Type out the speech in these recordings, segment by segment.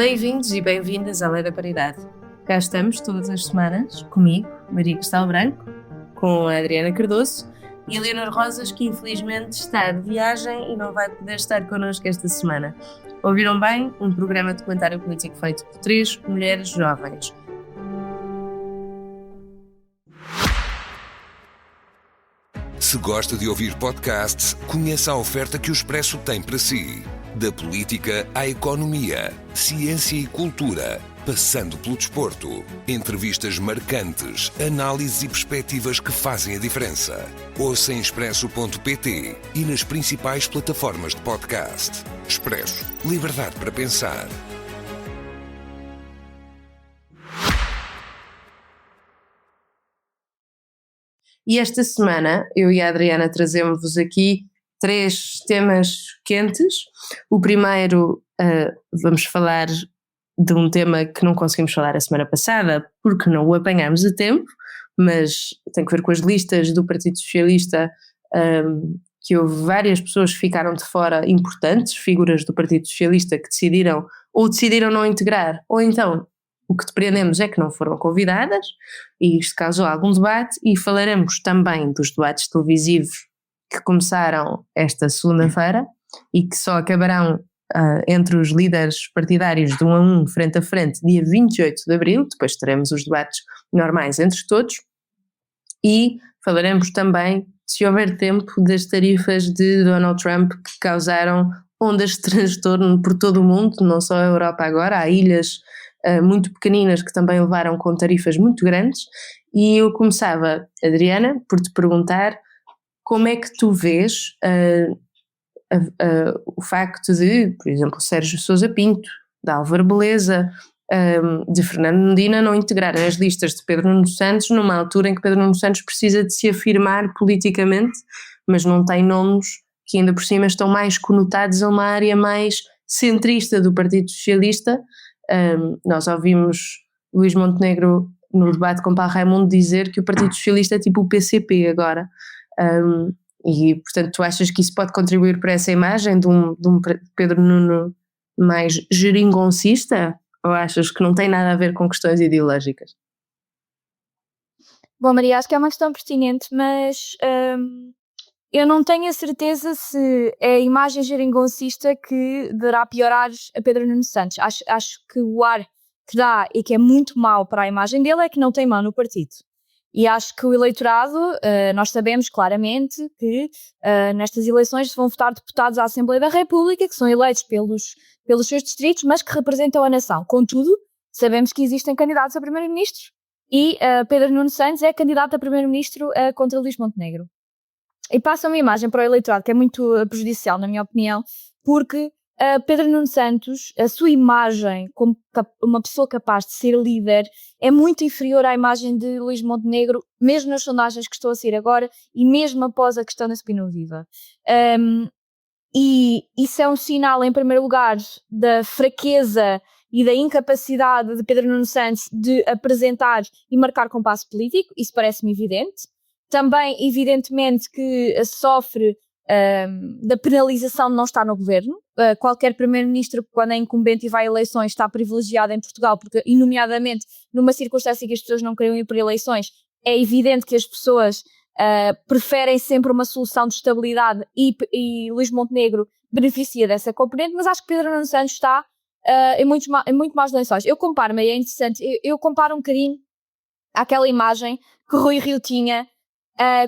Bem-vindos e bem-vindas à Lei da Paridade. Cá estamos todas as semanas, comigo, Maria Cristal Branco, com a Adriana Cardoso e a Leonor Rosas, que infelizmente está de viagem e não vai poder estar connosco esta semana. Ouviram bem? Um programa de comentário político feito por 3 mulheres jovens. Se gosta de ouvir podcasts, conheça a oferta que o Expresso tem para si. Da política à economia, ciência e cultura, passando pelo desporto. Entrevistas marcantes, análises e perspectivas que fazem a diferença. Ouça em expresso.pt e nas principais plataformas de podcast. Expresso. Liberdade para pensar. E esta semana, eu e a Adriana trazemos-vos aqui 3 temas quentes. O primeiro, vamos falar de um tema que não conseguimos falar a semana passada, porque não o apanhámos a tempo, mas tem que ver com as listas do Partido Socialista, que houve várias pessoas que ficaram de fora importantes, figuras do Partido Socialista que decidiram não integrar, ou então o que depreendemos é que não foram convidadas, e isto causou algum debate, e falaremos também dos debates televisivos que começaram esta segunda-feira e que só acabarão entre os líderes partidários de 1 a 1, frente a frente, dia 28 de abril, depois teremos os debates normais entre todos, e falaremos também, se houver tempo, das tarifas de Donald Trump que causaram ondas de transtorno por todo o mundo, não só a Europa agora, há ilhas muito pequeninas que também levaram com tarifas muito grandes, e eu começava, Adriana, por te perguntar como é que tu vês o facto de, por exemplo, Sérgio Sousa Pinto, de Álvaro Beleza, de Fernando Medina não integrarem as listas de Pedro Nuno Santos numa altura em que Pedro Nuno Santos precisa de se afirmar politicamente, mas não tem nomes que ainda por cima estão mais conotados a uma área mais centrista do Partido Socialista. Nós ouvimos Luís Montenegro no debate com Paulo Raimundo dizer que o Partido Socialista é tipo o PCP agora, e portanto tu achas que isso pode contribuir para essa imagem de um Pedro Nuno mais geringoncista, ou achas que não tem nada a ver com questões ideológicas? Bom, Maria, acho que é uma questão pertinente, mas eu não tenho a certeza se é a imagem geringoncista que dará piorar a Pedro Nuno Santos. Acho que o ar que dá e que é muito mau para a imagem dele é que não tem mão no partido. E acho que o eleitorado, nós sabemos claramente que nestas eleições se vão votar deputados à Assembleia da República, que são eleitos pelos seus distritos, mas que representam a nação. Contudo, sabemos que existem candidatos a primeiro-ministro e Pedro Nuno Santos é candidato a primeiro-ministro contra Luís Montenegro. E passa uma imagem para o eleitorado que é muito prejudicial, na minha opinião, porque Pedro Nuno Santos, a sua imagem como uma pessoa capaz de ser líder é muito inferior à imagem de Luís Montenegro, mesmo nas sondagens que estou a sair agora e mesmo após a questão da Spin Viva. E isso é um sinal, em primeiro lugar, da fraqueza e da incapacidade de Pedro Nuno Santos de apresentar e marcar compasso político, isso parece-me evidente. Também, evidentemente, que sofre da penalização de não estar no governo. Qualquer primeiro-ministro, quando é incumbente e vai a eleições, está privilegiado em Portugal, porque, e nomeadamente, numa circunstância que as pessoas não queriam ir para eleições, é evidente que as pessoas preferem sempre uma solução de estabilidade e Luís Montenegro beneficia dessa componente, mas acho que Pedro Nuno Santos está em muito maus lençóis. Eu comparo-me, é interessante, eu comparo um bocadinho àquela imagem que Rui Rio tinha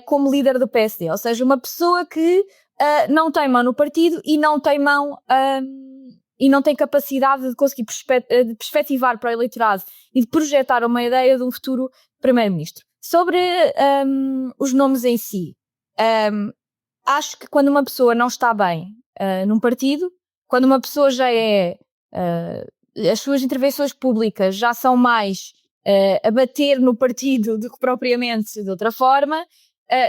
como líder do PSD, ou seja, uma pessoa que não tem mão no partido e não tem mão e não tem capacidade de conseguir perspectivar para o eleitorado e de projetar uma ideia de um futuro primeiro-ministro. Sobre os nomes em si, acho que quando uma pessoa não está bem num partido, quando uma pessoa já as suas intervenções públicas já são mais a bater no partido do que propriamente de outra forma,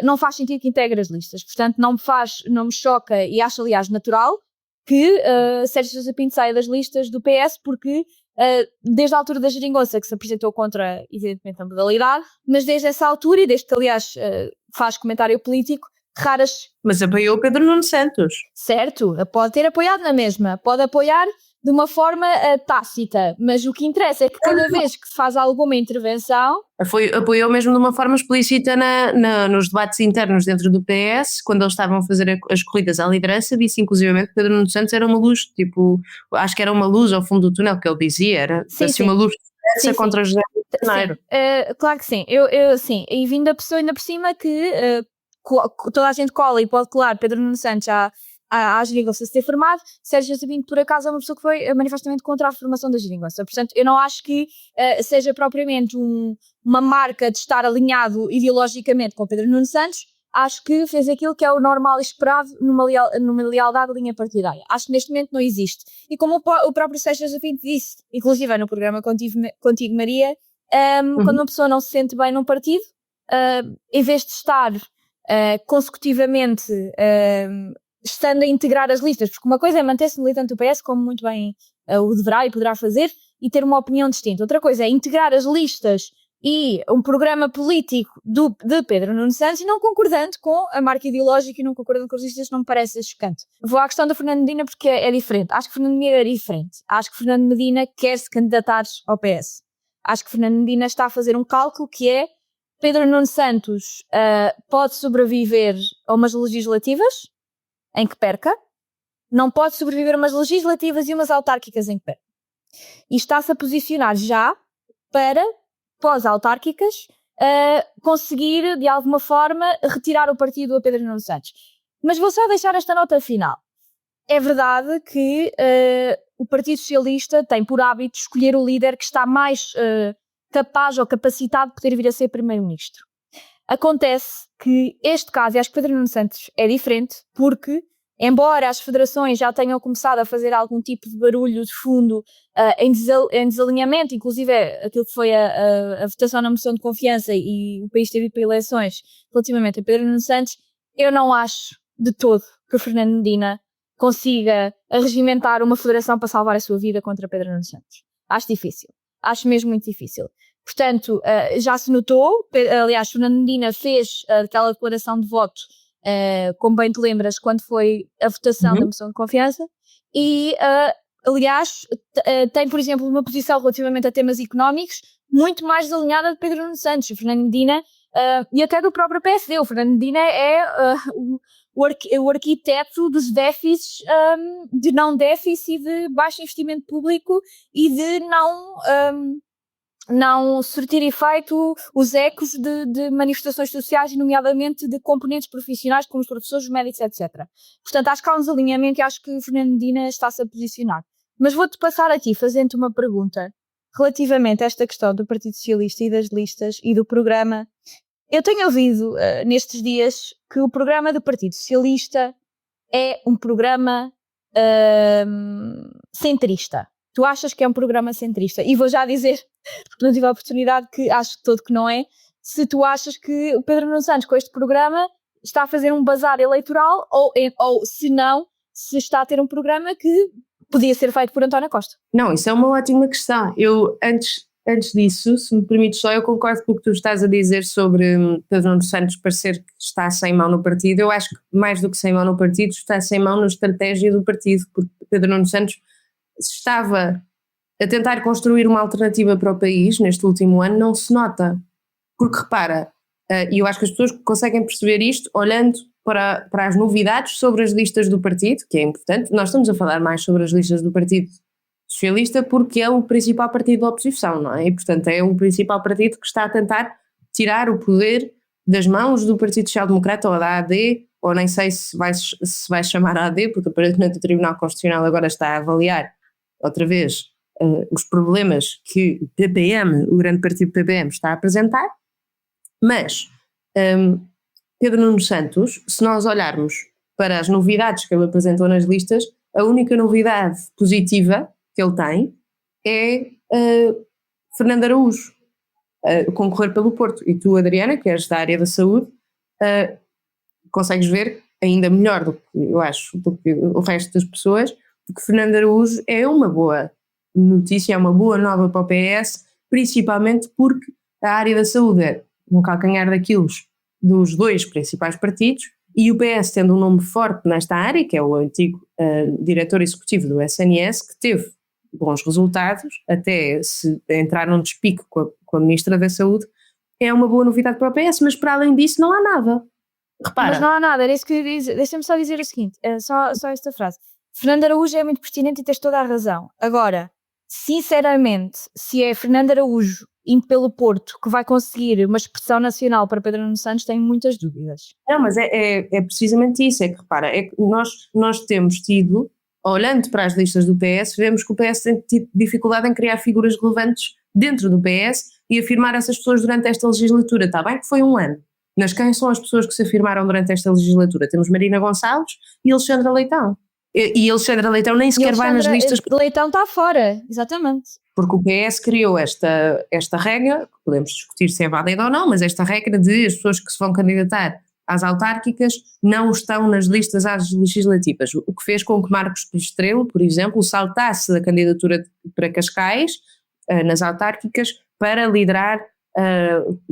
não faz sentido que integre as listas. Portanto, não me choca e acho, aliás, natural que Sérgio Sousa Pinto saia das listas do PS, porque desde a altura da geringonça, que se apresentou contra, evidentemente, a modalidade, mas desde essa altura, e desde que, aliás, faz comentário político, raras... Mas apoiou Pedro Nuno Santos. Certo, pode ter apoiado na mesma, pode apoiar de uma forma tácita, mas o que interessa é que cada vez que se faz alguma intervenção... Apoiou mesmo de uma forma explícita nos debates internos dentro do PS, quando eles estavam a fazer as corridas à liderança, disse inclusivamente que Pedro Nuno Santos era uma luz, tipo, acho que era uma luz ao fundo do túnel, que ele dizia, era assim, uma luz contra José Janeiro. Claro que sim, eu sim, e vindo da pessoa ainda por cima que toda a gente cola e pode colar Pedro Nuno Santos à geringonça se ter formado, Sérgio José Pinto, por acaso, é uma pessoa que foi manifestamente contra a formação da geringonça. Portanto, eu não acho que seja propriamente uma marca de estar alinhado ideologicamente com Pedro Nuno Santos. Acho que fez aquilo que é o normal e esperado numa lealdade à linha partidária. Acho que neste momento não existe. E como o próprio Sérgio José Pinto disse, inclusive no programa Contigo Maria, quando uma pessoa não se sente bem num partido, em vez de estar consecutivamente estando a integrar as listas, porque uma coisa é manter-se militante do PS, como muito bem o deverá e poderá fazer, e ter uma opinião distinta. Outra coisa é integrar as listas e um programa político de Pedro Nuno Santos e não concordando com a marca ideológica e não concordando com as listas, não me parece chocante. Vou à questão da Fernando Medina porque é diferente. Acho que Fernando Medina é diferente. Acho que Fernando Medina quer se candidatar ao PS. Acho que Fernando Medina está a fazer um cálculo que é Pedro Nuno Santos pode sobreviver a umas legislativas em que perca, não pode sobreviver a umas legislativas e umas autárquicas em que perca. E está-se a posicionar já para, pós-autárquicas, conseguir, de alguma forma, retirar o partido a Pedro Nuno Santos. Mas vou só deixar esta nota final. É verdade que o Partido Socialista tem por hábito escolher o líder que está mais capaz ou capacitado de poder vir a ser Primeiro-Ministro. Acontece que este caso, e acho que Pedro Nuno Santos é diferente, porque, embora as federações já tenham começado a fazer algum tipo de barulho de fundo em desalinhamento, inclusive aquilo que foi a votação na moção de confiança e o país teve para eleições relativamente a Pedro Nuno Santos, eu não acho de todo que o Fernando Medina consiga regimentar uma federação para salvar a sua vida contra Pedro Nuno Santos. Acho difícil. Acho mesmo muito difícil. Portanto, já se notou, aliás, Fernando Medina fez aquela declaração de voto, como bem te lembras, quando foi a votação da moção de confiança, e, aliás, tem, por exemplo, uma posição relativamente a temas económicos muito mais desalinhada de Pedro Nuno Santos. O Fernando Medina, e até do próprio PSD, o Fernando Medina é o arquiteto dos déficits, de não déficit e de baixo investimento público e de não surtir efeito os ecos de manifestações sociais, nomeadamente de componentes profissionais como os professores, os médicos, etc. Portanto, acho que há um desalinhamento e acho que o Fernando Medina está-se a posicionar. Mas vou-te passar aqui fazendo-te uma pergunta relativamente a esta questão do Partido Socialista e das listas e do programa. Eu tenho ouvido nestes dias que o programa do Partido Socialista é um programa centrista. Tu achas que é um programa centrista? E vou já dizer, porque não tive a oportunidade, que acho de todo que não é, se tu achas que o Pedro Nuno Santos com este programa está a fazer um bazar eleitoral ou se não, se está a ter um programa que podia ser feito por António Costa. Não, isso é uma ótima questão. Eu, antes disso, se me permites só, eu concordo com o que tu estás a dizer sobre Pedro Nuno Santos parecer que está sem mão no partido. Eu acho que mais do que sem mão no partido, está sem mão na estratégia do partido, porque Pedro Nuno Santos estava a tentar construir uma alternativa para o país neste último ano, não se nota. Porque repara, e eu acho que as pessoas conseguem perceber isto olhando para as novidades sobre as listas do partido, que é importante. Nós estamos a falar mais sobre as listas do Partido Socialista porque é o principal partido da oposição, não é? E, portanto, é o principal partido que está a tentar tirar o poder das mãos do Partido Social Democrata ou da AD, ou nem sei se vai chamar a AD, porque aparentemente o Tribunal Constitucional agora está a avaliar outra vez os problemas que o PPM, o grande partido PPM, está a apresentar. Mas Pedro Nuno Santos, se nós olharmos para as novidades que ele apresentou nas listas, a única novidade positiva que ele tem é Fernando Araújo concorrer pelo Porto. E tu, Adriana, que és da área da saúde, consegues ver ainda melhor do que eu acho, do que o resto das pessoas, que Fernando Araújo é uma boa notícia, é uma boa nova para o PS, principalmente porque a área da saúde é um calcanhar daquilos dos dois principais partidos, e o PS tendo um nome forte nesta área, que é o antigo diretor executivo do SNS, que teve bons resultados, até se entrar num despique com a Ministra da Saúde, é uma boa novidade para o PS, mas para além disso não há nada. Repara. Mas não há nada, era isso que eu ia dizer. Deixa-me só dizer o seguinte, só esta frase. Fernando Araújo é muito pertinente e tens toda a razão. Agora, sinceramente, se é Fernando Araújo indo pelo Porto que vai conseguir uma expressão nacional para Pedro Nuno Santos, tenho muitas dúvidas. Não, mas é precisamente isso, é que repara, é que nós temos tido, olhando para as listas do PS, vemos que o PS tem tido dificuldade em criar figuras relevantes dentro do PS e afirmar essas pessoas durante esta legislatura. Está bem que foi um ano, mas quem são as pessoas que se afirmaram durante esta legislatura? Temos Marina Gonçalves e Alexandra Leitão. E Alexandra Leitão nem sequer vai nas listas. Leitão está fora, exatamente. Porque o PS criou esta regra, que podemos discutir se é válida ou não, mas esta regra de as pessoas que se vão candidatar às autárquicas não estão nas listas às legislativas, o que fez com que Marcos Pistrelo, por exemplo, saltasse da candidatura para Cascais, nas autárquicas, para liderar,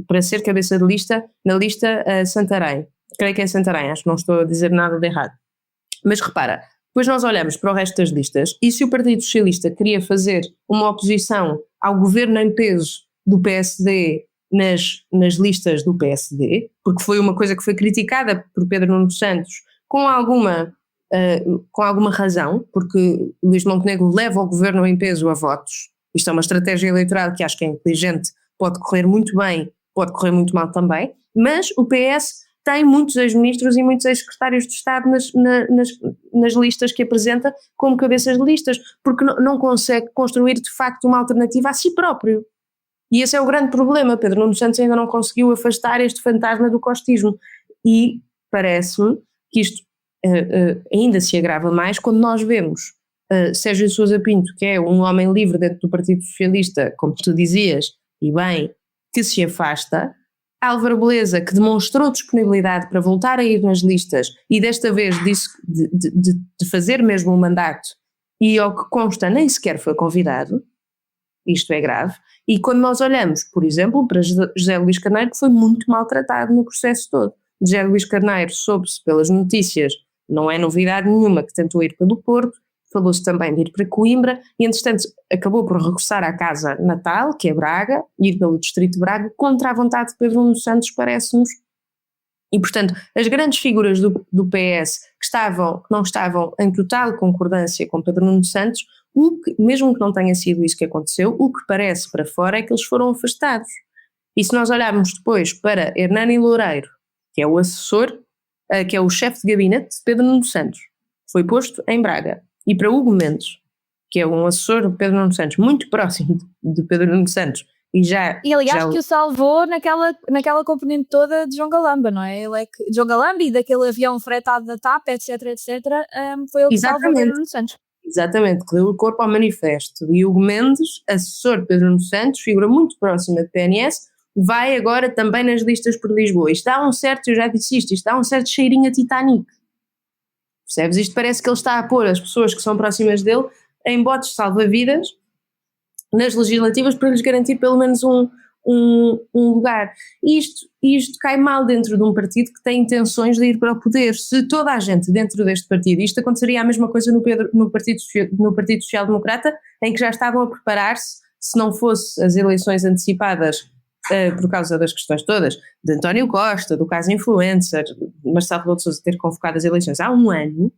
para ser cabeça de lista na lista Santarém. Creio que é Santarém, acho que não estou a dizer nada de errado. Mas repara, depois nós olhamos para o resto das listas e se o Partido Socialista queria fazer uma oposição ao governo em peso do PSD nas listas do PSD, porque foi uma coisa que foi criticada por Pedro Nuno Santos com alguma razão, porque Luís Montenegro leva o governo em peso a votos. Isto é uma estratégia eleitoral que acho que é inteligente, pode correr muito bem, pode correr muito mal também, mas o PS tem muitos ex-ministros e muitos ex-secretários de Estado nas listas que apresenta como cabeças de listas, porque não consegue construir de facto uma alternativa a si próprio. E esse é o grande problema. Pedro Nuno Santos ainda não conseguiu afastar este fantasma do costismo. E parece-me que isto ainda se agrava mais quando nós vemos Sérgio Sousa Pinto, que é um homem livre dentro do Partido Socialista, como tu dizias, e bem, que se afasta. Álvaro Beleza, que demonstrou disponibilidade para voltar a ir nas listas e desta vez disse de fazer mesmo o mandato e ao que consta nem sequer foi convidado, isto é grave, e quando nós olhamos, por exemplo, para José Luís Carneiro, que foi muito maltratado no processo todo. José Luís Carneiro soube-se pelas notícias, não é novidade nenhuma que tentou ir pelo Porto, falou-se também de ir para Coimbra e entretanto acabou por regressar à casa natal, que é Braga, ir pelo distrito de Braga, contra a vontade de Pedro Nuno Santos, parece-nos. E portanto, as grandes figuras do PS que não estavam em total concordância com Pedro Nuno Santos, mesmo que não tenha sido isso que aconteceu, o que parece para fora é que eles foram afastados. E se nós olharmos depois para Hernani Loureiro, que é o assessor, que é o chefe de gabinete de Pedro Nuno Santos, foi posto em Braga. E para Hugo Mendes, que é um assessor de Pedro Nuno Santos, muito próximo de Pedro Nuno Santos, e aliás que o salvou naquela componente toda de João Galamba, não é? Ele é que, João Galamba e daquele avião fretado da TAP, etc, foi ele que salvou Pedro Nuno Santos. Exatamente, que deu o corpo ao manifesto. E Hugo Mendes, assessor de Pedro Nuno Santos, figura muito próxima de PNS, vai agora também nas listas por Lisboa. Isto dá um certo, eu já disse isto dá um certo cheirinho a Titanic. Percebes? Isto parece que ele está a pôr as pessoas que são próximas dele em botes salva-vidas nas legislativas para lhes garantir pelo menos um lugar. E isto cai mal dentro de um partido que tem intenções de ir para o poder. Se toda a gente dentro deste partido, isto aconteceria a mesma coisa no Partido Social Democrata, em que já estavam a preparar-se, se não fosse as eleições antecipadas por causa das questões todas, de António Costa, do caso influencer, Marcelo Rebelo de Sousa ter convocado as eleições há um ano,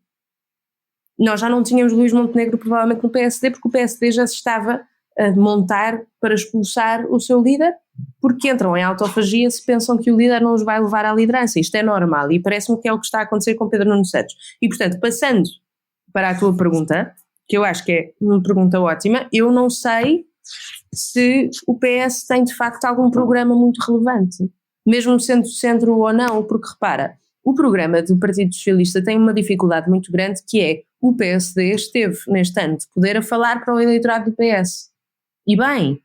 nós já não tínhamos Luís Montenegro provavelmente no PSD, porque o PSD já se estava a montar para expulsar o seu líder, porque entram em autofagia se pensam que o líder não os vai levar à liderança. Isto é normal e parece-me que é o que está a acontecer com Pedro Nuno Santos. E portanto, passando para a tua pergunta, que eu acho que é uma pergunta ótima, eu não sei se o PS tem de facto algum programa muito relevante, mesmo sendo centro ou não, porque repara, o programa do Partido Socialista tem uma dificuldade muito grande, que é o PSD esteve neste ano de poder a falar para o eleitorado do PS. E bem,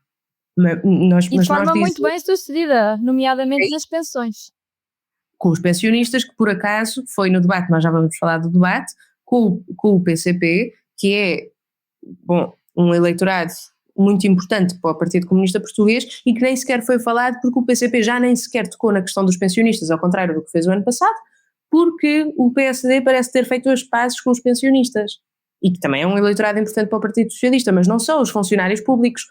de forma muito bem sucedida, nomeadamente nas pensões. Com os pensionistas, que por acaso foi no debate, nós já vamos falar do debate, com o PCP, que é, um eleitorado muito importante para o Partido Comunista Português e que nem sequer foi falado porque o PCP já nem sequer tocou na questão dos pensionistas, ao contrário do que fez o ano passado, porque o PSD parece ter feito as pazes com os pensionistas. e que também é um eleitorado importante para o Partido Socialista, mas não só, os funcionários públicos,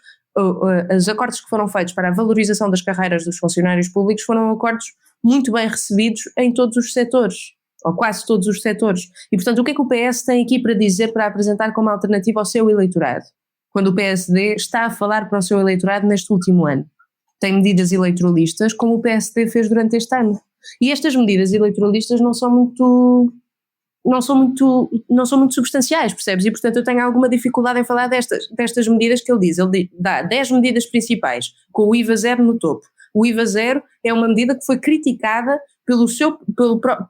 os acordos que foram feitos para a valorização das carreiras dos funcionários públicos foram acordos muito bem recebidos em todos os setores, ou quase todos os setores. E, portanto, o que é que o PS tem aqui para dizer, para apresentar como alternativa ao seu eleitorado? Quando o PSD está a falar para o seu eleitorado neste último ano. Tem medidas eleitoralistas, como o PSD fez durante este ano. E estas medidas eleitoralistas não são muito substanciais, percebes? E, portanto, eu tenho alguma dificuldade em falar destas medidas que ele diz. Ele dá 10 medidas principais, com o IVA zero no topo. O IVA zero é uma medida que foi criticada pelo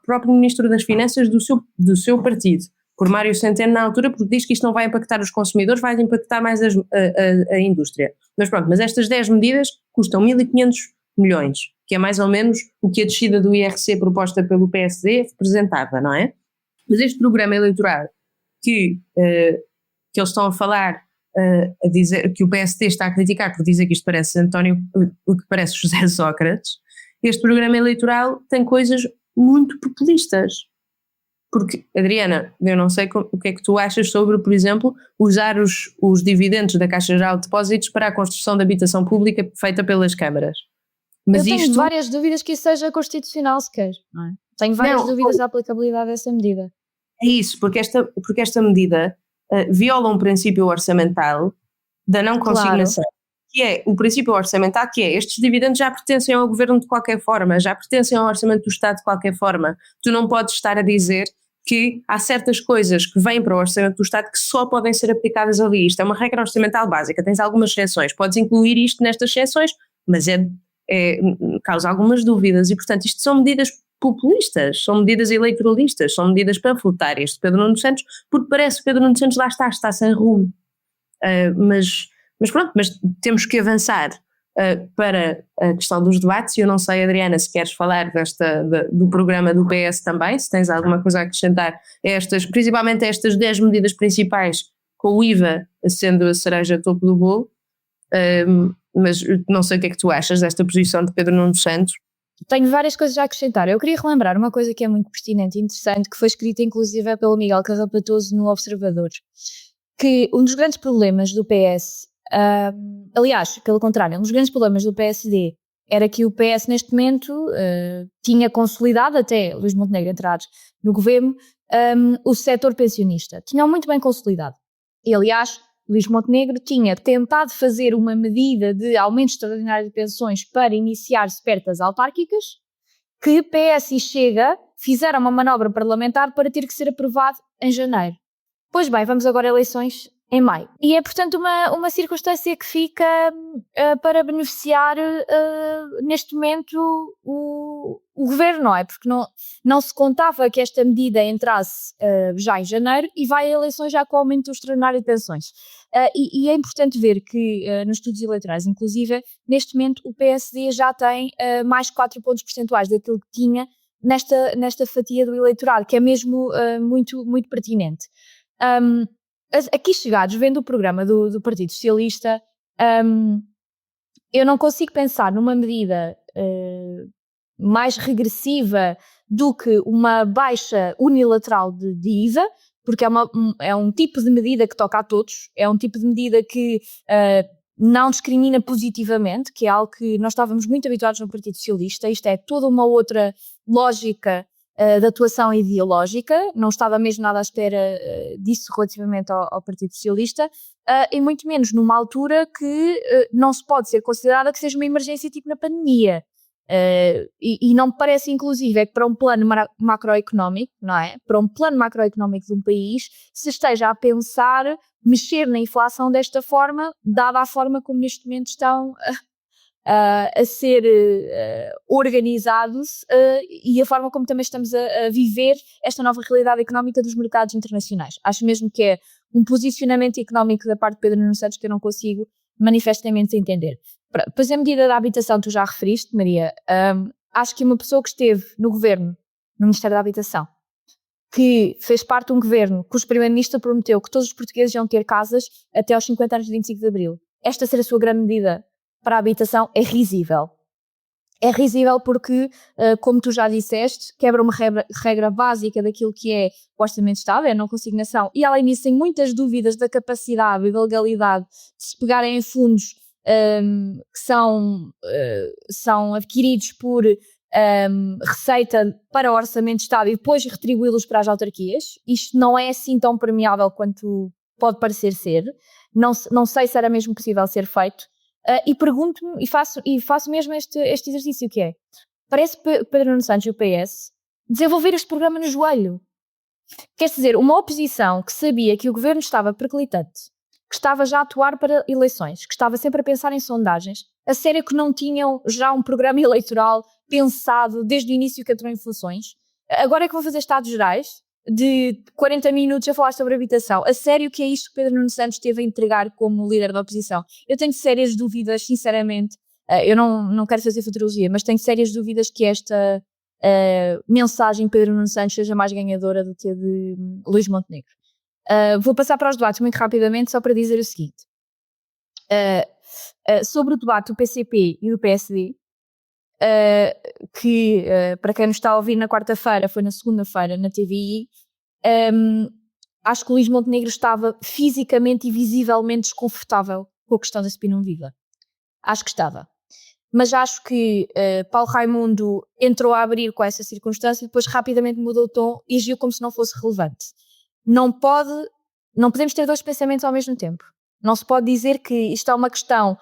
próprio Ministro das Finanças do seu partido, por Mário Centeno na altura, porque diz que isto não vai impactar os consumidores, vai impactar mais a indústria. Mas pronto, mas estas 10 medidas custam 1.500 milhões, que é mais ou menos o que a descida do IRC proposta pelo PSD representava, não é? Mas este programa eleitoral que eles estão a falar, a dizer que o PSD está a criticar por dizer que isto parece o que parece José Sócrates, este programa eleitoral tem coisas muito populistas. Porque, Adriana, eu não sei o que é que tu achas sobre, por exemplo, usar os dividendos da Caixa Geral de Depósitos para a construção de habitação pública feita pelas câmaras. Mas eu tenho várias dúvidas que isso seja constitucional sequer, não é? Tenho várias dúvidas da aplicabilidade dessa medida. É isso, porque esta medida viola um princípio orçamental da não consignação, que é o princípio orçamental, que é estes dividendos já pertencem ao governo de qualquer forma, já pertencem ao orçamento do Estado de qualquer forma. Tu não podes estar a dizer que há certas coisas que vêm para o orçamento do Estado que só podem ser aplicadas ali. Isto é uma regra orçamental básica, tens algumas exceções, podes incluir isto nestas exceções, mas causa algumas dúvidas e, portanto, isto são medidas populistas, são medidas eleitoralistas, são medidas panfletárias de Pedro Nuno Santos, porque parece que Pedro Nuno Santos lá está sem rumo. Mas pronto, mas temos que avançar para a questão dos debates, e eu não sei, Adriana, se queres falar do programa do PS também, se tens alguma coisa a acrescentar, principalmente estas 10 medidas principais, com o IVA sendo a cereja topo do bolo, mas não sei o que é que tu achas desta posição de Pedro Nuno Santos. Tenho várias coisas a acrescentar. Eu queria relembrar uma coisa que é muito pertinente e interessante, que foi escrita inclusive pelo Miguel Carrapatoso no Observador, que um dos grandes problemas do PS, aliás, pelo contrário, um dos grandes problemas do PSD era que o PS neste momento tinha consolidado, até Luís Montenegro entrar no governo, o setor pensionista. Tinham muito bem consolidado. E, aliás, Luís Montenegro tinha tentado fazer uma medida de aumento extraordinário de pensões para iniciar espertas autárquicas, que PS e Chega fizeram uma manobra parlamentar para ter que ser aprovado em janeiro. Pois bem, vamos agora a eleições em maio. E é, portanto, uma circunstância que fica para beneficiar, neste momento, o governo, não é? Porque não se contava que esta medida entrasse já em janeiro e vai a eleições já com o aumento extraordinário de pensões. E é importante ver que, nos estudos eleitorais, inclusive, neste momento, o PSD já tem mais 4 pontos percentuais daquilo que tinha nesta fatia do eleitorado, que é mesmo muito, muito pertinente. Aqui chegados, vendo o programa do Partido Socialista, eu não consigo pensar numa medida mais regressiva do que uma baixa unilateral de IVA, porque é um tipo de medida que toca a todos, é um tipo de medida que não discrimina positivamente, que é algo que nós estávamos muito habituados no Partido Socialista. Isto é toda uma outra lógica de atuação ideológica, não estava mesmo nada à espera disso relativamente ao Partido Socialista, e muito menos numa altura que não se pode ser considerada que seja uma emergência tipo na pandemia. E não me parece, inclusive, que para um plano macroeconómico, não é? Para um plano macroeconómico de um país, se esteja a pensar mexer na inflação desta forma, dada a forma como neste momento estão a ser organizados e a forma como também estamos a viver esta nova realidade económica dos mercados internacionais. Acho mesmo que é um posicionamento económico da parte de Pedro Nuno Santos que eu não consigo manifestamente entender. Pois a medida da habitação tu já referiste, Maria. Acho que uma pessoa que esteve no governo, no Ministério da Habitação, que fez parte de um governo cujo primeiro-ministro prometeu que todos os portugueses iam ter casas até aos 50 anos de 25 de Abril. Esta ser a sua grande medida para a habitação é risível. É risível porque, como tu já disseste, quebra uma regra básica daquilo que é o Orçamento de Estado, é a não consignação, e além disso tem muitas dúvidas da capacidade e da legalidade de se pegarem em fundos que são adquiridos por receita para o Orçamento de Estado e depois retribuí-los para as autarquias. Isto não é assim tão permeável quanto pode parecer ser. Não sei se era mesmo possível ser feito. E pergunto-me, e faço mesmo este exercício que é, parece que Pedro Nuno Santos e o PS desenvolver este programa no joelho. Quer dizer, uma oposição que sabia que o governo estava periclitante, que estava já a atuar para eleições, que estava sempre a pensar em sondagens, a sério que não tinham já um programa eleitoral pensado desde o início que entrou em funções. Agora é que vão fazer estados gerais de 40 minutos a falar sobre habitação. A sério que é isto que Pedro Nuno Santos teve a entregar como líder da oposição? Eu tenho sérias dúvidas, sinceramente, eu não quero fazer futurologia, mas tenho sérias dúvidas que esta mensagem de Pedro Nuno Santos seja mais ganhadora do que a de Luís Montenegro. Vou passar para os debates muito rapidamente, só para dizer o seguinte. Sobre o debate do PCP e do PSD, que para quem nos está a ouvir na quarta-feira, foi na segunda-feira na TVI, acho que o Luís Montenegro estava fisicamente e visivelmente desconfortável com a questão da Spinum Viva. Acho que estava. Mas acho que Paulo Raimundo entrou a abrir com essa circunstância e depois rapidamente mudou o tom e agiu como se não fosse relevante. Não podemos ter dois pensamentos ao mesmo tempo. Não se pode dizer que isto é uma questão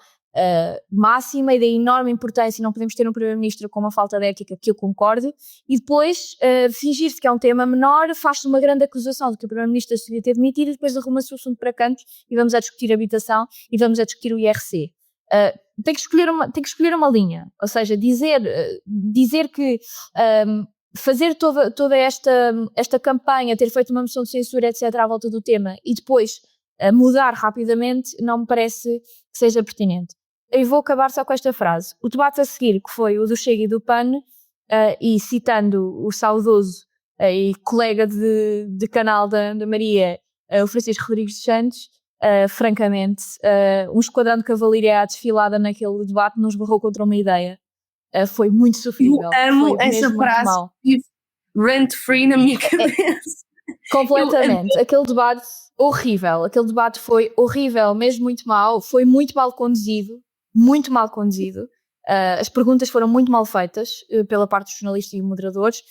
máxima e de enorme importância e não podemos ter um primeiro-ministro com uma falta de ética, que eu concordo, e depois fingir-se que é um tema menor, faz-se uma grande acusação de que o primeiro-ministro se devia ter demitido e depois arruma-se o assunto para canto e vamos a discutir habitação e vamos a discutir o IRC. Tem que escolher uma linha, ou seja, dizer que fazer toda esta campanha, ter feito uma moção de censura, etc., à volta do tema e depois mudar rapidamente, não me parece que seja pertinente. Eu vou acabar só com esta frase. O debate a seguir, que foi o do Chega e do PAN, e citando o saudoso e colega de canal da Maria, o Francisco Rodrigues dos Santos, francamente, um esquadrão de cavalaria à desfilada naquele debate não esbarrou contra uma ideia. Foi muito sofrível. Eu amo foi essa frase, rent-free na minha cabeça. Completamente. Aquele debate horrível. Aquele debate foi horrível, mesmo muito mal. Foi muito mal conduzido. Muito mal conduzido. As perguntas foram muito mal feitas pela parte dos jornalistas e moderadores.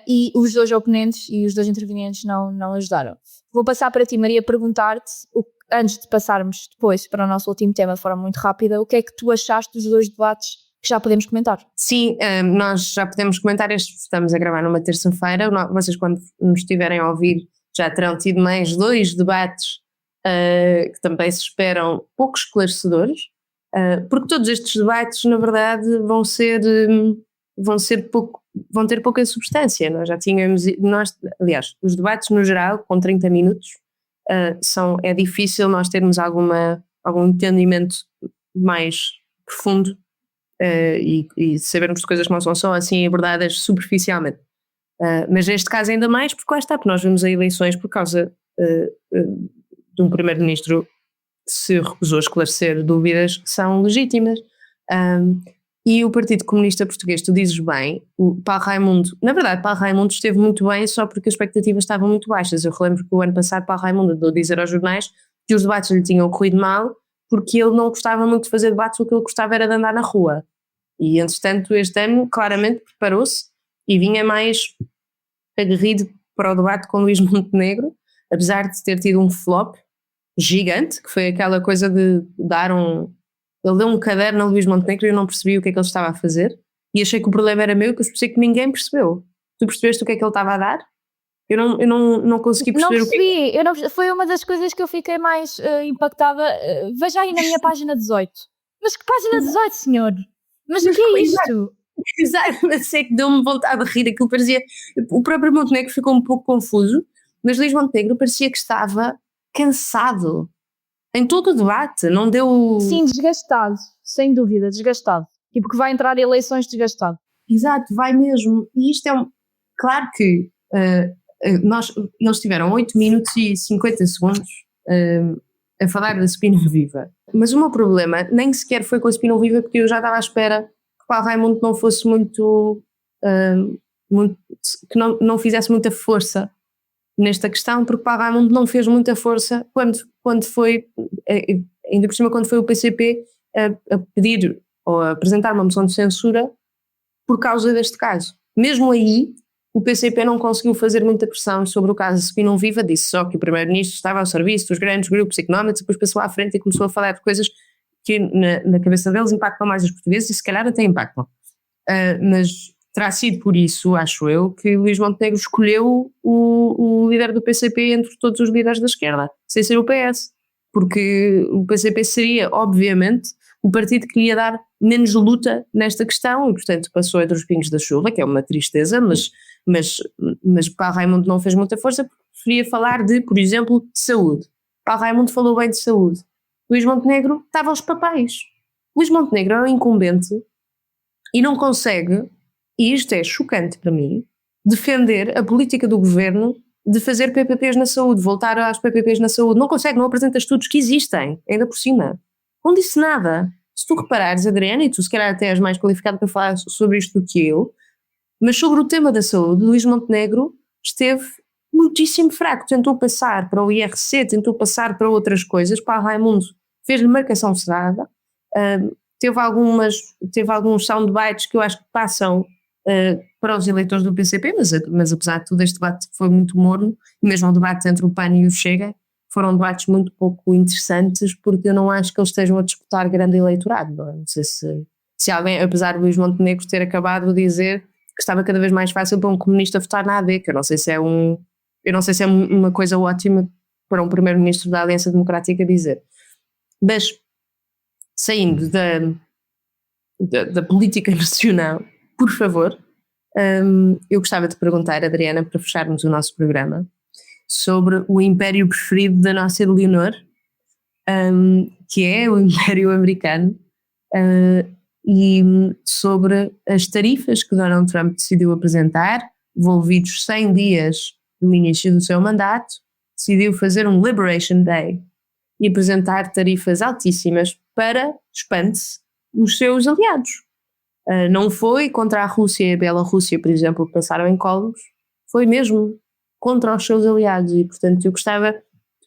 E os dois oponentes e os dois intervenientes não ajudaram. Vou passar para ti, Maria, perguntar-te, antes de passarmos depois para o nosso último tema de forma muito rápida, o que é que tu achaste dos dois debates que já podemos comentar? Sim, nós já podemos comentar, estamos a gravar numa terça-feira, vocês quando nos estiverem a ouvir já terão tido mais 2 debates que também se esperam pouco esclarecedores, porque todos estes debates na verdade vão ter pouca substância. Nós já tínhamos, aliás, os debates no geral com 30 minutos é difícil nós termos algum entendimento mais profundo e sabermos de coisas que não são só assim abordadas superficialmente. Mas neste caso ainda mais, porque lá está, porque nós vimos as eleições por causa de um primeiro-ministro que se recusou a esclarecer dúvidas que são legítimas. E o Partido Comunista Português, tu dizes bem, o Paulo Raimundo, na verdade Paulo Raimundo esteve muito bem só porque as expectativas estavam muito baixas. Eu relembro que o ano passado Paulo Raimundo andou a dizer aos jornais que os debates lhe tinham corrido mal porque ele não gostava muito de fazer debates, o que ele gostava era de andar na rua. E entretanto este ano claramente preparou-se e vinha mais aguerrido para o debate com Luís Montenegro, apesar de ter tido um flop gigante, que foi aquela coisa de dar ele deu um caderno a Luís Montenegro e eu não percebi o que é que ele estava a fazer e achei que o problema era meu, que eu percebi que ninguém percebeu. Tu percebeste o que é que ele estava a dar? Eu não consegui perceber o que é. Foi uma das coisas que eu fiquei mais impactada. Veja aí na minha página 18. Mas que página 18, senhor? Mas o que é isto? Exato, mas sei que deu-me vontade de rir, aquilo parecia, o próprio Montenegro ficou um pouco confuso, mas Luís Montenegro parecia que estava cansado em todo o debate, não deu... Sim, desgastado, sem dúvida, desgastado, tipo que vai entrar em eleições desgastado. Exato, vai mesmo, e isto claro que eles tiveram 8 minutos e 50 segundos a falar da Spinum Viva, mas o meu problema nem sequer foi com a Spinum Viva, porque eu já estava à espera que Paulo Raimundo não fosse muito que não fizesse muita força nesta questão, porque Paulo Raimundo não fez muita força quando foi, ainda por cima, quando foi o PCP a pedir ou a apresentar uma moção de censura por causa deste caso. Mesmo aí, o PCP não conseguiu fazer muita pressão sobre o caso Spinum Viva, disse só que o primeiro-ministro estava ao serviço dos grandes grupos económicos, depois passou à frente e começou a falar de coisas que na cabeça deles impactam mais os portugueses e se calhar até impactam. Mas terá sido por isso, acho eu, que Luís Montenegro escolheu o líder do PCP entre todos os líderes da esquerda, sem ser o PS, porque o PCP seria, obviamente, o partido que lhe ia dar menos luta nesta questão e, portanto, passou entre os pingos da chuva, que é uma tristeza, mas Paulo Raimundo não fez muita força porque preferia falar de, por exemplo, de saúde. Paulo Raimundo falou bem de saúde. Luís Montenegro estava aos papéis. Luís Montenegro é um incumbente e não consegue, e isto é chocante para mim, defender a política do governo de fazer PPPs na saúde, voltar às PPPs na saúde. Não consegue, não apresenta estudos que existem, ainda por cima. Não disse nada. Se tu reparares, Adriana, e tu se calhar até és mais qualificado para falar sobre isto do que eu, mas sobre o tema da saúde, Luís Montenegro esteve muitíssimo fraco, tentou passar para o IRC, tentou passar para outras coisas, para Raimundo fez-lhe marcação cerrada, teve alguns soundbites que eu acho que passam para os eleitores do PCP, mas apesar de tudo este debate foi muito morno, e mesmo o debate entre o PAN e o Chega, foram debates muito pouco interessantes, porque eu não acho que eles estejam a disputar grande eleitorado, não sei se alguém, apesar de Luís Montenegro ter acabado de dizer que estava cada vez mais fácil para um comunista votar na AD, que eu não sei se é uma coisa ótima para um primeiro-ministro da Aliança Democrática dizer. Mas, saindo da política nacional, por favor, eu gostava de perguntar, Adriana, para fecharmos o nosso programa, sobre o império preferido da nossa Eleonor, que é o Império Americano, e sobre as tarifas que Donald Trump decidiu apresentar, envolvidos 100 dias do início do seu mandato, decidiu fazer um Liberation Day e apresentar tarifas altíssimas para, espante-se, os seus aliados. Não foi contra a Rússia e a Bielorrússia, por exemplo, que passaram incólumes, foi mesmo contra os seus aliados e, portanto, eu gostava de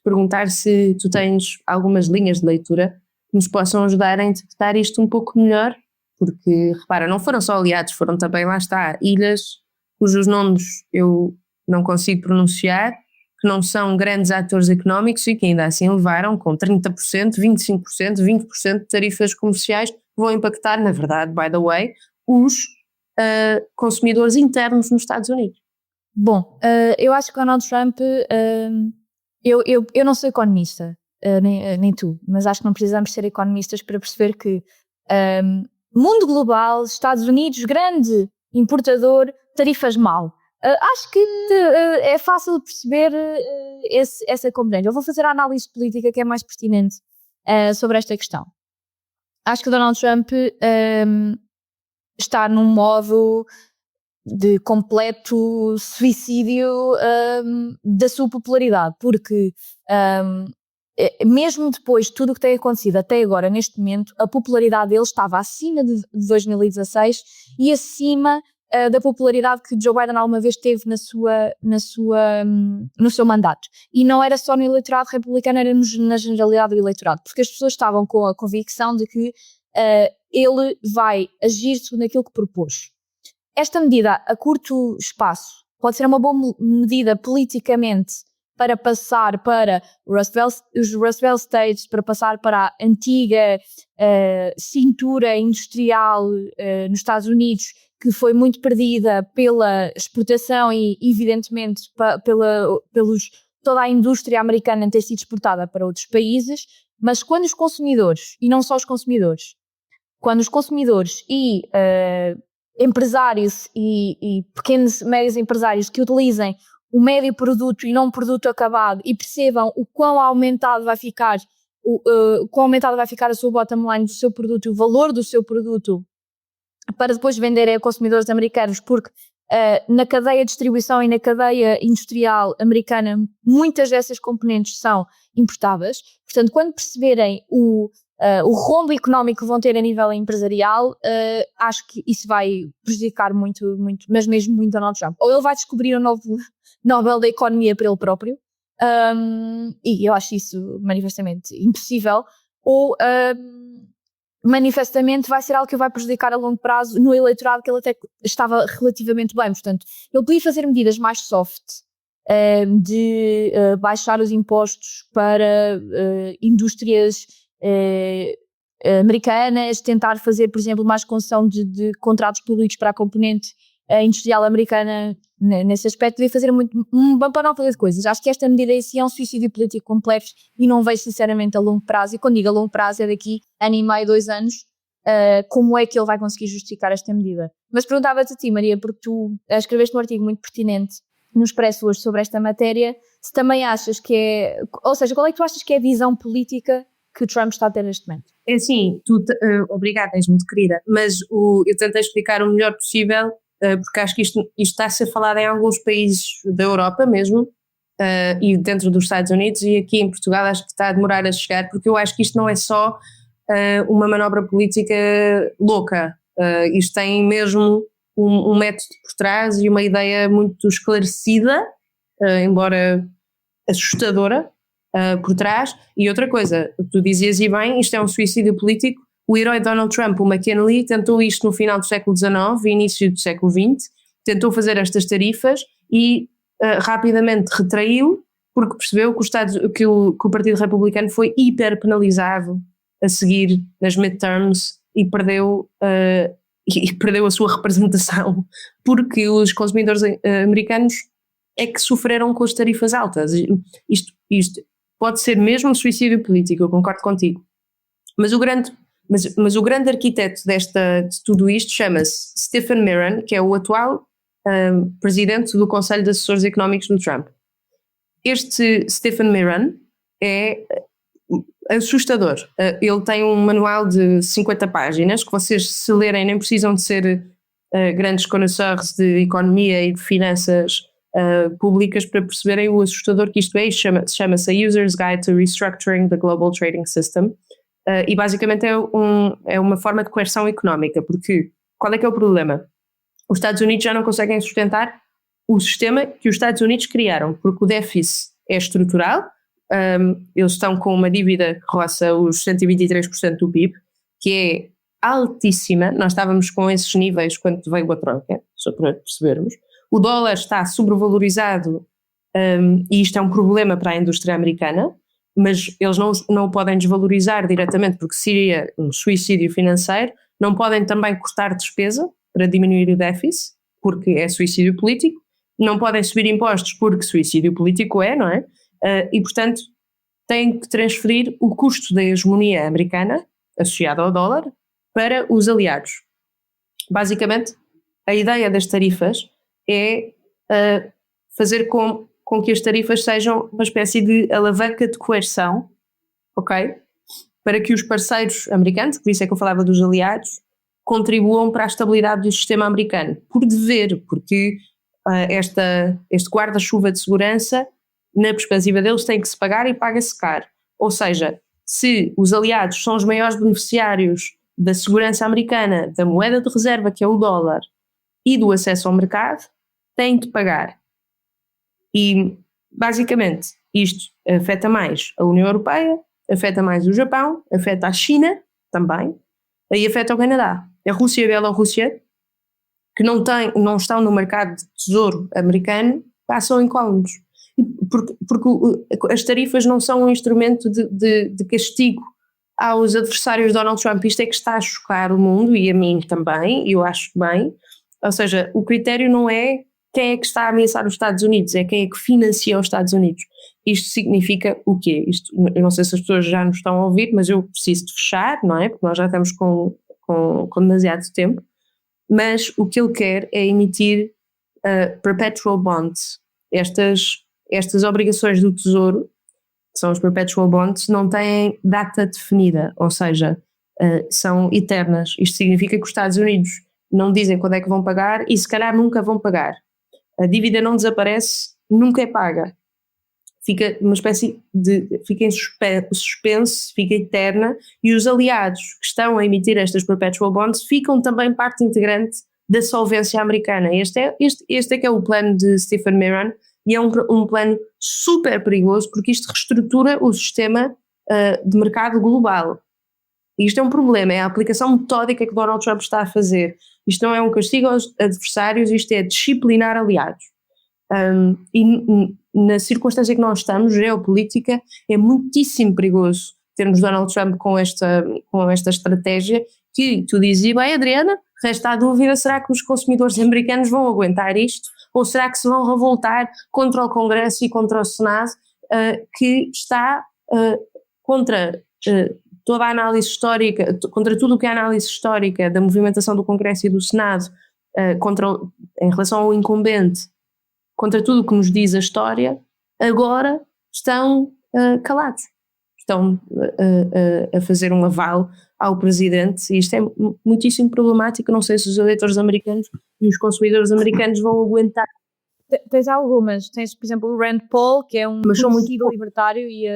perguntar se tu tens algumas linhas de leitura que nos possam ajudar a interpretar isto um pouco melhor, porque, repara, não foram só aliados, foram também, lá está, ilhas cujos nomes eu não consigo pronunciar, que não são grandes atores económicos e que ainda assim levaram com 30%, 25%, 20% de tarifas comerciais que vão impactar, na verdade, by the way, os consumidores internos nos Estados Unidos. Bom, eu acho que Donald Trump, eu não sou economista, nem tu, mas acho que não precisamos ser economistas para perceber que mundo global, Estados Unidos, grande importador, tarifas mal. Acho que é fácil perceber essa componente. Eu vou fazer a análise política que é mais pertinente sobre esta questão. Acho que Donald Trump está num modo de completo suicídio da sua popularidade, porque mesmo depois de tudo o que tem acontecido até agora, neste momento, a popularidade dele estava acima de 2016 e acima da popularidade que Joe Biden alguma vez teve no seu mandato. E não era só no eleitorado republicano, era na generalidade do eleitorado, porque as pessoas estavam com a convicção de que ele vai agir segundo aquilo que propôs. Esta medida, a curto espaço, pode ser uma boa medida politicamente para passar para os Rust Belt States, para passar para a antiga cintura industrial nos Estados Unidos, que foi muito perdida pela exportação e, evidentemente, toda a indústria americana ter sido exportada para outros países, mas quando os consumidores, e não só os consumidores, quando os consumidores e empresários e pequenos, médios empresários que utilizem o médio produto e não um produto acabado e percebam o quão aumentado vai ficar a sua bottom line do seu produto e o valor do seu produto para depois venderem a consumidores americanos, porque na cadeia de distribuição e na cadeia industrial americana muitas dessas componentes são importadas. Portanto, quando perceberem o rombo económico que vão ter a nível empresarial, acho que isso vai prejudicar muito, muito, mas mesmo muito Donald Trump. Ou ele vai descobrir um novo Nobel da Economia para ele próprio, e eu acho isso manifestamente impossível, ou manifestamente vai ser algo que o vai prejudicar a longo prazo no eleitorado que ele até estava relativamente bem. Portanto, ele podia fazer medidas mais soft, de baixar os impostos para indústrias americanas, tentar fazer, por exemplo, mais concessão de contratos públicos para a componente industrial americana. Nesse aspecto, devia fazer um panóplia de coisas. Acho que esta medida em si é um suicídio político completo e não vejo sinceramente a longo prazo, e quando digo a longo prazo é daqui ano e meio, 2 anos, como é que ele vai conseguir justificar esta medida. Mas perguntava-te a ti, Maria, porque tu escreveste um artigo muito pertinente no Expresso hoje sobre esta matéria, se também achas que é, ou seja, qual é que tu achas que é a visão política que o Trump está a ter neste momento? É assim, obrigada, és muito querida, mas eu tentei explicar o melhor possível, porque acho que isto está a ser falado em alguns países da Europa mesmo, e dentro dos Estados Unidos, e aqui em Portugal acho que está a demorar a chegar, porque eu acho que isto não é só uma manobra política louca, isto tem mesmo um método por trás e uma ideia muito esclarecida, embora assustadora, por trás. E outra coisa, tu dizias e bem, isto é um suicídio político. O herói Donald Trump, o McKinley, tentou isto no final do século XIX e início do século XX, tentou fazer estas tarifas e rapidamente retraiu, porque percebeu que o Partido Republicano foi hiper penalizado a seguir nas midterms e perdeu a sua representação, porque os consumidores americanos é que sofreram com as tarifas altas. Isto pode ser mesmo um suicídio político, eu concordo contigo. Mas o grande arquiteto de tudo isto chama-se Stephen Miran, que é o atual presidente do Conselho de Assessores Económicos do Trump. Este Stephen Miran é assustador. Ele tem um manual de 50 páginas que vocês, se lerem, nem precisam de ser grandes conhecedores de economia e de finanças públicas para perceberem o assustador que isto é. Chama-se A User's Guide to Restructuring the Global Trading System, e basicamente é uma forma de coerção económica, porque qual é que é o problema? Os Estados Unidos já não conseguem sustentar o sistema que os Estados Unidos criaram, porque o déficit é estrutural. Eles estão com uma dívida que roça os 123% do PIB, que é altíssima. Nós estávamos com esses níveis quando veio a troca, só para percebermos. O dólar está sobrevalorizado, e isto é um problema para a indústria americana, mas eles não o podem desvalorizar diretamente porque seria um suicídio financeiro. Não podem também cortar despesa para diminuir o déficit, porque é suicídio político. Não podem subir impostos porque suicídio político não é? E, portanto, têm que transferir o custo da hegemonia americana, associado ao dólar, para os aliados. Basicamente, a ideia das tarifas é fazer com que as tarifas sejam uma espécie de alavanca de coerção, ok? Para que os parceiros americanos, por isso é que eu falava dos aliados, contribuam para a estabilidade do sistema americano, por dever, porque este guarda-chuva de segurança, na perspectiva deles, tem que se pagar e paga-se caro. Ou seja, se os aliados são os maiores beneficiários da segurança americana, da moeda de reserva, que é o dólar, e do acesso ao mercado, têm de pagar. E, basicamente, isto afeta mais a União Europeia, afeta mais o Japão, afeta a China também, e afeta o Canadá. A Rússia e a Bielorrússia, que não estão no mercado de tesouro americano, passam incólumes. Porque as tarifas não são um instrumento de castigo aos adversários de Donald Trump. Isto é que está a chocar o mundo, e a mim também, e eu acho bem. Ou seja, o critério não é quem é que está a ameaçar os Estados Unidos, é quem é que financia os Estados Unidos. Isto significa o quê? Eu não sei se as pessoas já nos estão a ouvir, mas eu preciso de fechar, não é? Porque nós já estamos com demasiado tempo. Mas o que ele quer é emitir perpetual bonds. Estas obrigações do Tesouro, que são os perpetual bonds, não têm data definida, ou seja, são eternas. Isto significa que os Estados Unidos não dizem quando é que vão pagar e se calhar nunca vão pagar. A dívida não desaparece, nunca é paga. fica uma espécie fica em suspenso, fica eterna, e os aliados que estão a emitir estas perpetual bonds ficam também parte integrante da solvência americana. Este é que é o plano de Stephen Miran, e é um plano super perigoso, porque isto reestrutura o sistema de mercado global. E isto é um problema, é a aplicação metódica que Donald Trump está a fazer. Isto não é um castigo aos adversários, isto é disciplinar aliados. E na circunstância que nós estamos, geopolítica, é muitíssimo perigoso termos Donald Trump com esta estratégia, que tu dizes, bem, Adriana, resta a dúvida, será que os consumidores americanos vão aguentar isto? Ou será que se vão revoltar contra o Congresso e contra o Senado, que está contra toda a análise histórica, contra tudo o que é a análise histórica da movimentação do Congresso e do Senado, em relação ao incumbente, contra tudo o que nos diz a história, agora estão calados. Estão a fazer um aval ao presidente, e isto é muitíssimo problemático. Não sei se os eleitores americanos e os consumidores americanos vão aguentar. Tens algumas, tens por exemplo o Rand Paul, que é um conhecido libertário, e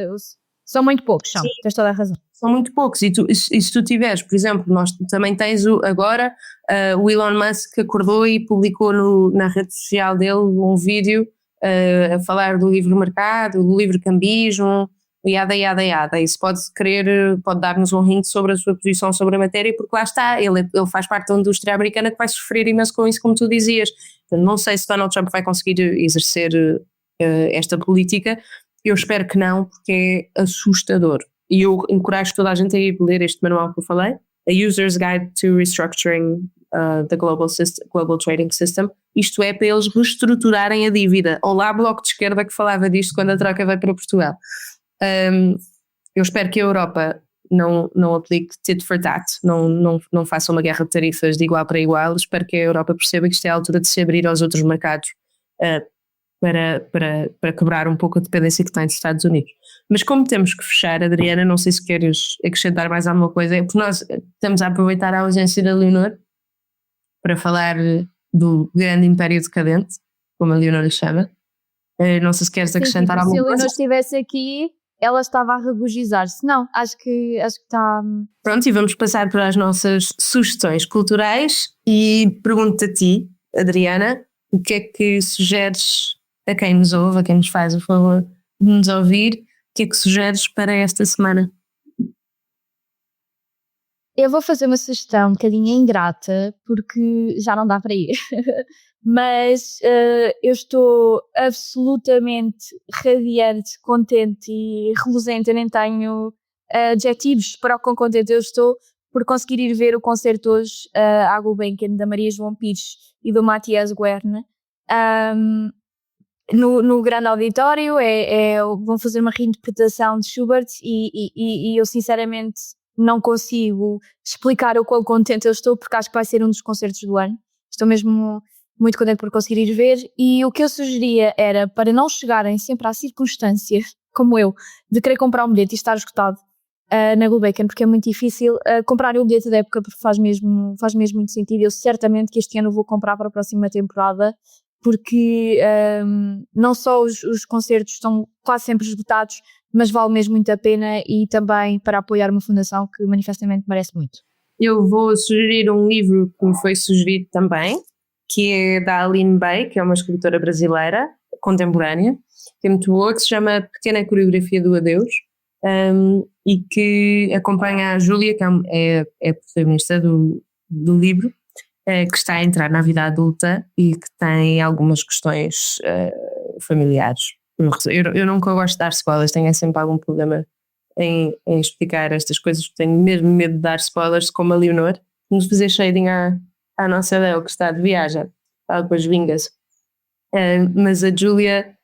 são muito poucos, tens toda a razão. São muito poucos, e se tu tiveres, por exemplo, nós também tens agora o Elon Musk acordou e publicou na rede social dele um vídeo a falar do livre mercado, do livre cambismo, yada, isso pode dar-nos um hint sobre a sua posição sobre a matéria, porque lá está, ele faz parte da indústria americana que vai sofrer imenso com isso, como tu dizias. Então, não sei se Donald Trump vai conseguir exercer esta política, eu espero que não, porque é assustador. E eu encorajo toda a gente a ir ler este manual que eu falei, A User's Guide to Restructuring the Global Trading System. Isto é para eles reestruturarem a dívida. Olá, Bloco de Esquerda, que falava disto quando a troca veio para Portugal. Eu espero que a Europa não aplique tit for tat, não faça uma guerra de tarifas de igual para igual. Espero que a Europa perceba que isto é a altura de se abrir aos outros mercados para quebrar um pouco a dependência que tem dos Estados Unidos. Mas como temos que fechar, Adriana, não sei se queres acrescentar mais alguma coisa, porque nós estamos a aproveitar a ausência da Leonor para falar do grande império decadente, como a Leonor lhe chama. Não sei se queres acrescentar alguma coisa. Se a Leonor estivesse aqui, ela estava a regozijar-se. Não, acho que está... Pronto, e vamos passar para as nossas sugestões culturais, e pergunto-te a ti, Adriana, o que é que sugeres a quem nos ouve, a quem nos faz o favor de nos ouvir, o que é que sugeres para esta semana? Eu vou fazer uma sugestão um bocadinho ingrata, porque já não dá para ir. Mas eu estou absolutamente radiante, contente e reluzente. Eu nem tenho adjetivos para o quão contente eu estou por conseguir ir ver o concerto hoje à Gulbenkian, da Maria João Pires e do Matias Guerna, no grande auditório. Vão fazer uma reinterpretação de Schubert, e eu sinceramente não consigo explicar o quão contente eu estou, porque acho que vai ser um dos concertos do ano. Estou mesmo muito contente por conseguir ir ver, e o que eu sugeria era, para não chegarem sempre à circunstância, como eu, de querer comprar um bilhete e estar esgotado na Gulbenkian, porque é muito difícil comprar o bilhete da época, porque faz mesmo muito sentido. Eu certamente que este ano vou comprar para a próxima temporada, porque não só os concertos estão quase sempre esgotados, mas vale mesmo muito a pena, e também para apoiar uma fundação que manifestamente merece muito. Eu vou sugerir um livro que me foi sugerido também, que é da Aline Bay, que é uma escritora brasileira contemporânea, que é muito boa, que se chama Pequena Coreografia do Adeus, e que acompanha a Júlia, que é a protagonista do livro, que está a entrar na vida adulta e que tem algumas questões familiares. Eu nunca gosto de dar spoilers, tenho sempre algum problema em explicar estas coisas, tenho mesmo medo de dar spoilers, como a Leonor, nos fazer shading à nossa Léo, que está de viagem, ela depois vinga-se. Mas a Júlia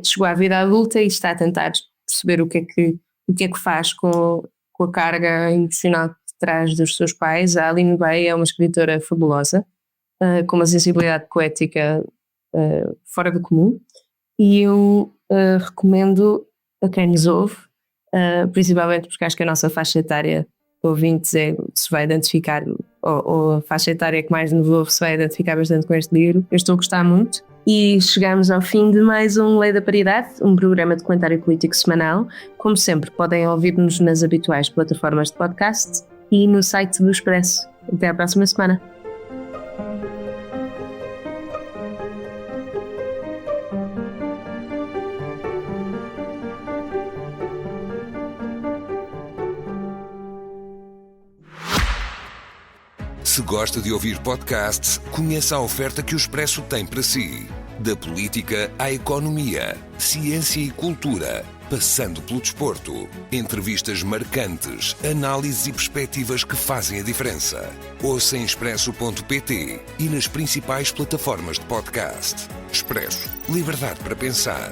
chegou à vida adulta e está a tentar perceber o que é que faz com a carga emocional que traz dos seus pais. A Aline Bay é uma escritora fabulosa, com uma sensibilidade poética fora do comum, e eu recomendo a quem nos ouve, principalmente porque acho que a nossa faixa etária de ouvintes se vai identificar, ou a faixa etária que mais nos ouve se vai identificar bastante com este livro. Eu estou a gostar muito, E chegamos ao fim de mais um Lei da Paridade, um programa de comentário político semanal. Como sempre, podem ouvir-nos nas habituais plataformas de podcast e no site do Expresso. Até à próxima semana. Se gosta de ouvir podcasts, conheça a oferta que o Expresso tem para si. Da política à economia, ciência e cultura, passando pelo desporto. Entrevistas marcantes, análises e perspectivas que fazem a diferença. Ouça em expresso.pt e nas principais plataformas de podcast. Expresso. Liberdade para pensar.